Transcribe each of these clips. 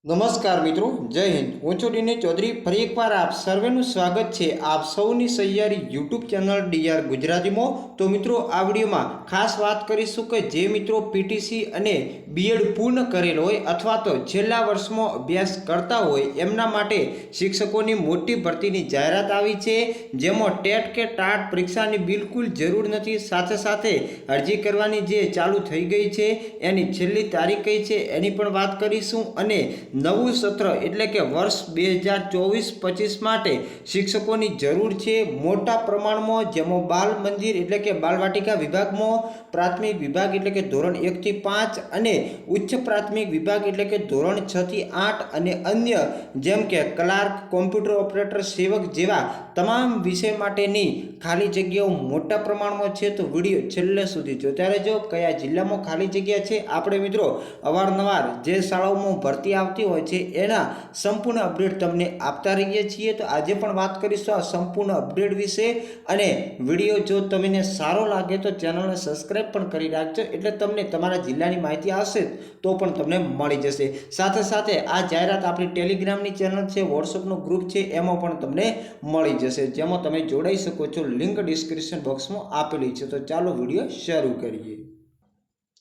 नमस्कार मित्रों, जय हिंद। હું છું ડીને ચૌધરી। ફરી એકવાર આપ સર્વેનું સ્વાગત છે આપ સૌની સહિયારી યુટ્યુબ ચેનલ ડીઆર ગુજરાતીમાં। તો મિત્રો, આ વિડીયોમાં ખાસ વાત કરીશું કે જે મિત્રો પીટીસી અને બીએડ પૂર્ણ કરેલ હોય અથવા તો છેલ્લા વર્ષમાં અભ્યાસ કરતા હોય એમના માટે શિક્ષકોની મોટી ભરતીની જાહેરાત આવી છે, જેમાં ટેટ કે ટાટ પરીક્ષાની બિલકુલ જરૂર નથી। સાથે સાથે અરજી કરવાની જે ચાલુ થઈ ગઈ છે એની છેલ્લી તારીખ કઈ છે એની પણ વાત કરીશું। અને નવું સત્ર એટલે કે વર્ષ 2024-25 માટે શિક્ષકોની જરૂર છે મોટા પ્રમાણમાં, જેમાં બાલ મંદિર એટલે કે બાલવાટિકા વિભાગમાં, પ્રાથમિક વિભાગ એટલે કે ધોરણ 1 થી 5 અને ઉચ્ચ પ્રાથમિક વિભાગ એટલે કે ધોરણ 6 થી 8 અને અન્ય જેમ કે ક્લાર્ક, કોમ્પ્યુટર ઓપરેટર, સેવક જેવા તમામ વિષય માટેની ખાલી જગ્યાઓ મોટા પ્રમાણમાં છે। તો વિડીયો છેલ્લે સુધી જોતા રહેજો। કયા જિલ્લામાં ખાલી જગ્યા છે આપણે મિત્રો અવારનવાર જે શાળાઓમાં ભરતી આવતી હોય છે એના સંપૂર્ણ અપડેટ તમને આપતા રહીએ છીએ। તો આજે પણ વાત કરીશું આ સંપૂર્ણ અપડેટ વિશે। અને વિડીયો જો તમને સારો લાગે તો ચેનલને સબસ્ક્રાઇબ પણ કરી રાખજો, એટલે તમને તમારા જિલ્લાની માહિતી આવશે તો પણ તમને મળી જશે। સાથે સાથે આ જાહેરાત આપણી ટેલિગ્રામની ચેનલ છે, વોટ્સઅપનું ગ્રુપ છે, એમાં પણ તમને મળી જશે, જેમાં તમે જોડાઈ શકો છો। લિંક ડિસ્ક્રિપ્શન બોક્સમાં આપેલી છે। તો ચાલો વિડીયો શરૂ કરીએ।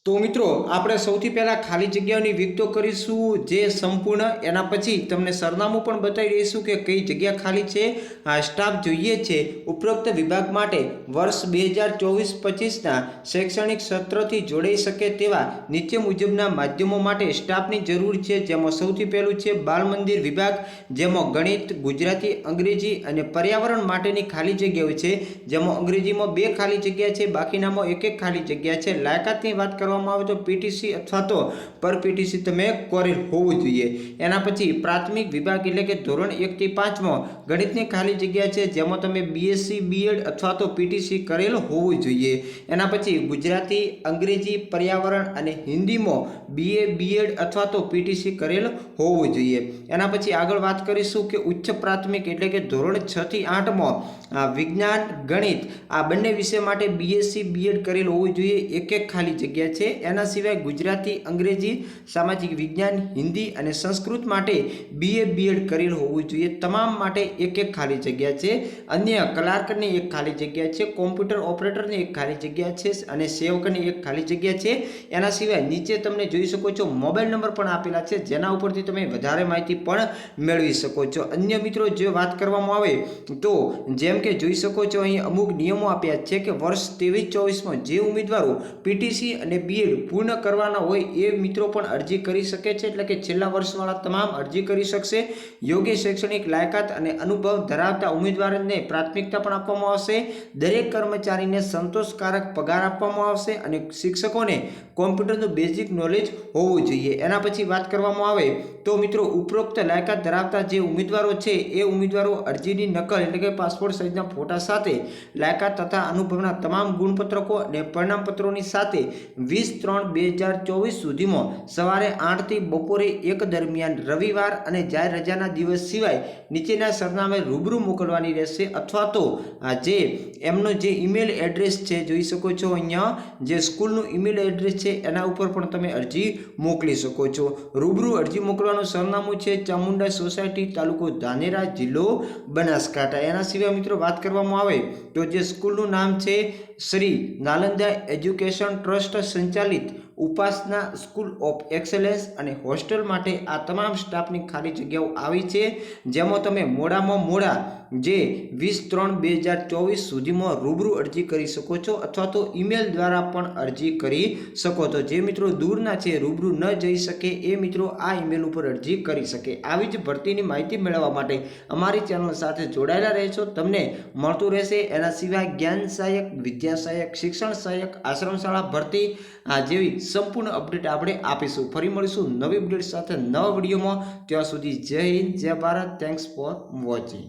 તો મિત્રો, આપણે સૌથી પહેલા ખાલી જગ્યાઓની વિગતો કરીશું જે સંપૂર્ણ, એના પછી તમને સરનામું પણ બતાવી દઈશું કે કઈ જગ્યા ખાલી છે। સ્ટાફ જોઈએ છે ઉપરોક્ત વિભાગ માટે વર્ષ 2024-25ના શૈક્ષણિક સત્રથી જોડાઈ શકે તેવા નીચે મુજબના માધ્યમો માટે સ્ટાફની જરૂર છે, જેમાં સૌથી પહેલું છે બાલ મંદિર વિભાગ, જેમાં ગણિત, ગુજરાતી, અંગ્રેજી અને પર્યાવરણ માટેની ખાલી જગ્યાઓ છે, જેમાં અંગ્રેજીમાં 2 ખાલી જગ્યા છે, બાકીનામાં 1 ખાલી જગ્યા છે। લાયકાતની વાત કરવામાં આવે તો પીટીસી અથવા તો પર પીટીસી તમે કરેલ હોવું જોઈએ। એના પછી પ્રાથમિક વિભાગ એટલે કે ધોરણ 1 થી 5 માં ગણિતની ખાલી જગ્યા છે, જેમાં તમે બીએસસી, બીએડ અથવા તો પીટીસી કરેલ હોવું જોઈએ। એના પછી ગુજરાતી, અંગ્રેજી, પર્યાવરણ અને હિન્દીમાં બીએ, બીએડ અથવા તો પીટીસી કરેલ હોવું જોઈએ। એના પછી આગળ વાત કરીશું કે ઉચ્ચ પ્રાથમિક એટલે કે ધોરણ 6 થી 8 માં વિજ્ઞાન, ગણિત આ બંને વિષય માટે બીએસસી, બીએડ કરેલ હોવું જોઈએ, 1 ખાલી જગ્યા છે। એના સિવાય ગુજરાતી, અંગ્રેજી, સામાજિક વિજ્ઞાન, હિન્દી અને સંસ્કૃત માટે બીએ, બીએડ કરેલ હોવું જોઈએ, તમામ માટે 1 ખાલી જગ્યા છે। અન્ય ક્લાર્કની 1 ખાલી જગ્યા છે, કોમ્પ્યુટર ઓપરેટરની 1 ખાલી જગ્યા છે અને સેવકની 1 ખાલી જગ્યા છે। એના સિવાય નીચે તમને જોઈ શકો છો મોબાઈલ નંબર પણ આપેલા છે, જેના ઉપરથી તમે વધારે માહિતી પણ મેળવી શકો છો। અન્ય મિત્રો જો વાત કરવામાં આવે તો જેમ કે જોઈ શકો છો અહીં અમુક નિયમો આપ્યા છે કે વર્ષ 23-24માં જે ઉમેદવારો પીટીસી અને બીએડ પૂર્ણ કરવાના હોય એ મિત્રો પણ અરજી કરી શકે છે, એટલે કે છેલ્લા વર્ષવાળા તમામ અરજી કરી શકશે। યોગ્ય શૈક્ષણિક લાયકાત અને અનુભવ ધરાવતા ઉમેદવારોને પ્રાથમિકતા પણ આપવામાં આવશે। દરેક કર્મચારીને સંતોષકારક પગાર આપવામાં આવશે અને શિક્ષકોને કોમ્પ્યુટરનું બેઝિક નોલેજ હોવું જોઈએ। એના પછી વાત કરવામાં આવે તો મિત્રો ઉપરોક્ત લાયકાત ધરાવતા જે ઉમેદવારો છે એ ઉમેદવારો અરજીની નકલ એટલે કે પાસપોર્ટ સાઇઝના ફોટા સાથે લાયકાત તથા અનુભવના તમામ ગુણપત્રકો અને પરિણામપત્રોની સાથે 20-3-2024 સુધીમાં સવારે 8 થી બપોરે 1 દરમિયાન રવિવાર અને જાહેર રજાના દિવસ સિવાય નીચેના સરનામે રૂબરૂ મોકલવાની રહેશે, અથવા તો જે એમનો જે ઈમેલ એડ્રેસ છે જોઈ શકો છો અહીંયા જે સ્કૂલનું ઈમેલ એડ્રેસ છે એના ઉપર પણ તમે અરજી મોકલી શકો છો। રૂબરૂ અરજી મોકલવાનું સરનામું છે ચામુંડા સોસાયટી, તાલુકો ધાનેરા, જિલ્લો બનાસકાંઠા। એના સિવાય મિત્રો વાત કરવામાં આવે તો જે સ્કૂલનું નામ છે શ્રી નાલંદા એજ્યુકેશન ટ્રસ્ટ સંચાલિત ઉપાસના સ્કૂલ ઓફ એક્સેલન્સ અને હોસ્ટેલ માટે આ તમામ સ્ટાફની ખાલી જગ્યાઓ આવી છે, જેમાં તમે મોડામાં મોડા જે 20-3-2024 સુધીમાં રૂબરૂ અરજી કરી શકો છો, અથવા તો ઈમેલ દ્વારા પણ અરજી કરી શકો છો। જે મિત્રો દૂરના છે, રૂબરૂ ન જઈ શકે એ મિત્રો આ ઈમેલ ઉપર અરજી કરી શકે। આવી જ ભરતીની માહિતી મેળવવા માટે અમારી ચેનલ સાથે જોડાયેલા રહેશો, તમને મળતું રહેશે। એના સિવાય જ્ઞાન સહાયક, વિદ્યા સહાયક, શિક્ષણ સહાયક, આશ્રમ શાળા ભરતી જેવી સંપૂર્ણ અપડેટ આપણે આપીશું। ફરી મળીશું નવી અપડેટ સાથે નવા વિડીયોમાં। ત્યાં સુધી જય હિન્દ, જય ભારત। Thanks for watching.